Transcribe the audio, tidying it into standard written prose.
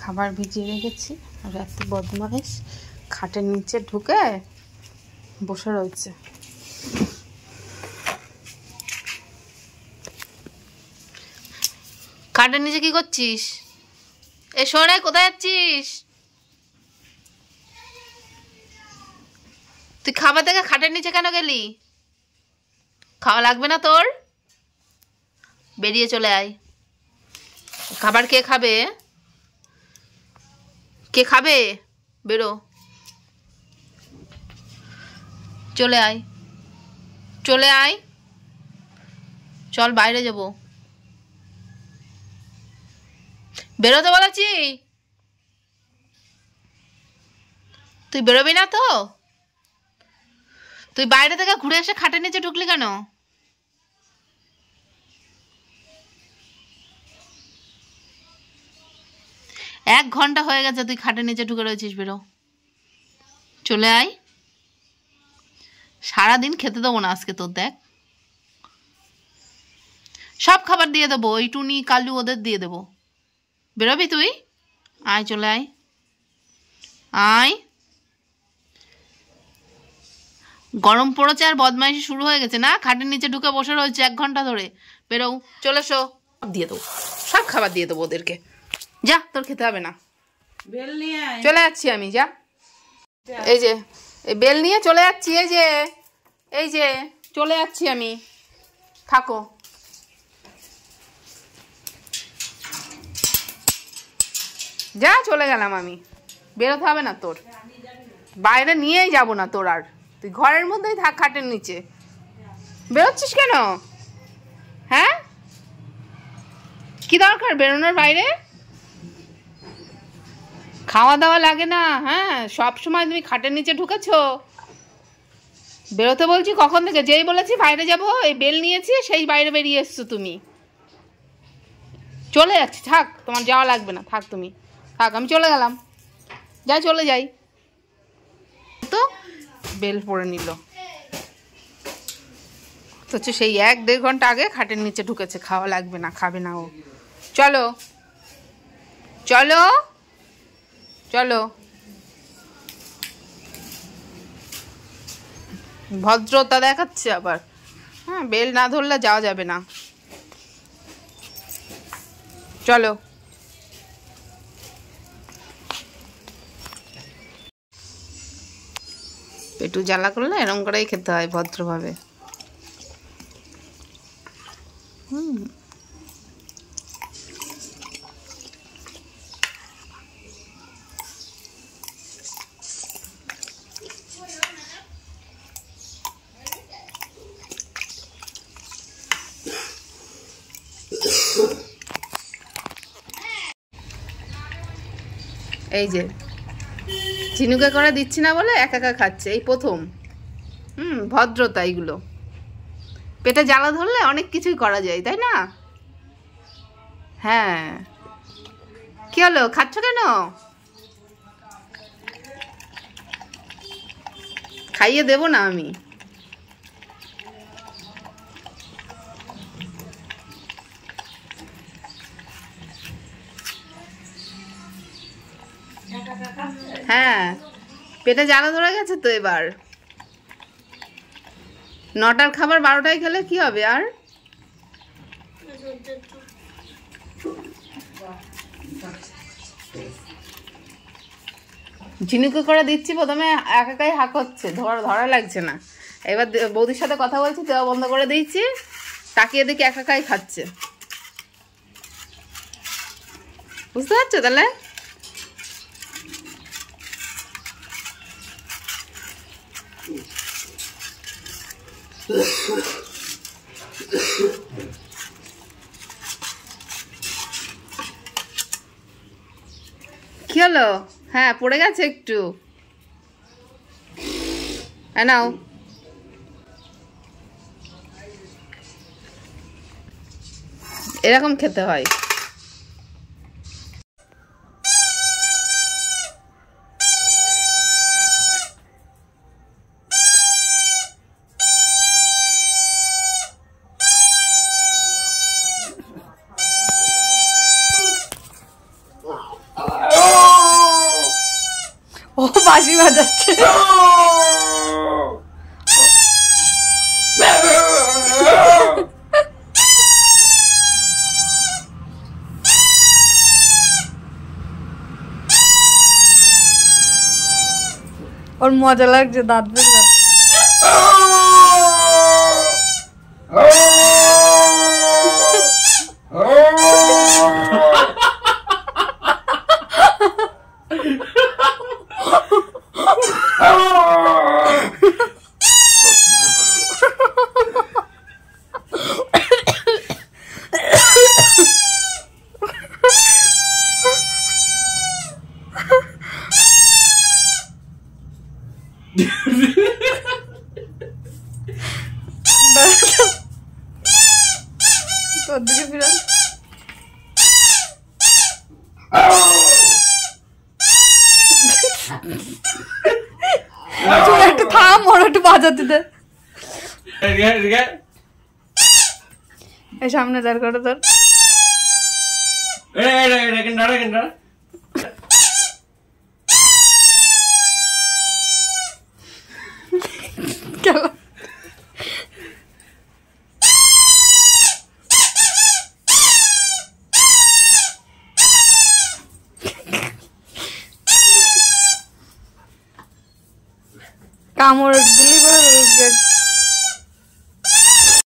খাবার ভিজিয়ে রেখেছি আর এত বদমাইশ খাটের নিচে ঢুকে বসে রয়েছে। খাটের নিচে কি করছিস? এ শোনে, কোথায় যাচ্ছিস তুই? খাবার থেকে খাটের নিচে কেন গেলি? খাওয়া লাগবে না তোর? বেরিয়ে চলে আয়। খাবার কে খাবে? কে খাবে? বেরো, চলে আয়, চলে আয়, চল বাইরে যাব। বেরোতে বলেছি, তুই বেরোবি না তো? তুই বাইরে থেকে ঘুরে এসে খাটের নিচে ঢুকলি কেন? এক ঘন্টা হয়ে গেছে তুই খাটের নিচে ঢুকে রয়েছিস। বেরো, চলে আয়। সারাদিন খেতে দেবো না আজকে তোর। দেখ, সব খাবার দিয়ে দেবো, ওই টুনি কালু ওদের দিয়ে দেবো। বেরোবি তুই? আয়, চলে আয়, আয়। গরম পড়েছে আর বদমাইশি শুরু হয়ে গেছে না? খাটের নিচে ঢুকে বসে রয়েছে 1 ঘন্টা ধরে। বেরো, চলে এসো। দিয়ে দেবো, সব খাবার দিয়ে দেবো ওদেরকে। যা, তোর খেতে হবে না। বেল নিয়ে চলে যাচ্ছি আমি। যা, এই যে এই বেল নিয়ে চলে যাচ্ছি। এই যে চলে যাচ্ছি আমি, থাকো। যা, চলে গেলাম আমি। বেরোতে হবে না তোর, বাইরে নিয়েই যাব না তোর। আর তুই ঘরের মধ্যেই থাক খাটের নিচে। বেরোচ্ছিস কেন? হ্যাঁ, কি দরকার বেরোনোর বাইরে? খাওয়া দাওয়া লাগে না? হ্যাঁ, সব সময় তুমি খাটের নিচে ঢুকেছো। বেরোতে বলছি কখন থেকে, যেই বলেছি বাইরে যাব, এই বেল নিয়েছি, সেই বাইরে বেরিয়ে এসছো তুমি। চলে যাচ্ছি, থাক, তোমার যাওয়া লাগবে না, থাক তুমি, থাক, আমি চলে গেলাম। যাই, চলে যাই। তো বেল পড়ে নিল তো, সেই 1-1.5 ঘন্টা আগে খাটের নিচে ঢুকেছে। খাওয়া লাগবে না, খাবে না ও। চলো, চলো, চলো। ভদ্রতা দেখাচ্ছে আবার। হ্যাঁ, বেল না ধরলে যাওয়া যাবে না। চলো। পেটু জ্বালা করলে এরম করেই খেতে হয়, ভদ্রভাবে। এই যে চিনুকে করে দিচ্ছি না বলে একা একা খাচ্ছে, এই প্রথম। ভদ্রতা এইগুলো। পেটে জ্বালা ধরলে অনেক কিছুই করা যায়, তাই না? হ্যাঁ, কি হলো, খাচ্ছ কেন? খাইয়ে দেব না আমি। হ্যাঁ, পেটে জ্বালা ধরে গেছে তো এবার। 9টার খাবার 12টায় খেলে কি হবে আর? ঝিনুকে করে দিচ্ছি, প্রথমে একাই হাঁক হচ্ছে, ধরা লাগছে না। এবার বৌদির সাথে কথা বলছি, দেওয়া বন্ধ করে দিয়েছি, তাকিয়ে দেখি একাই খাচ্ছে। বুঝতে পারছো তাহলে? কি হলো? হ্যাঁ, পড়ে গেছে একটু। নাও, এরকম খেতে হয়। ও বাঁশি বাজাচ্ছে। ওর মজা লাগছে, দাঁত বের করছে। তোর দিকে ফিরান। একটু থাম, ওর একটু বাজাতে দে। এই সামনে দাঁড় করে তোর। কামড় দিলি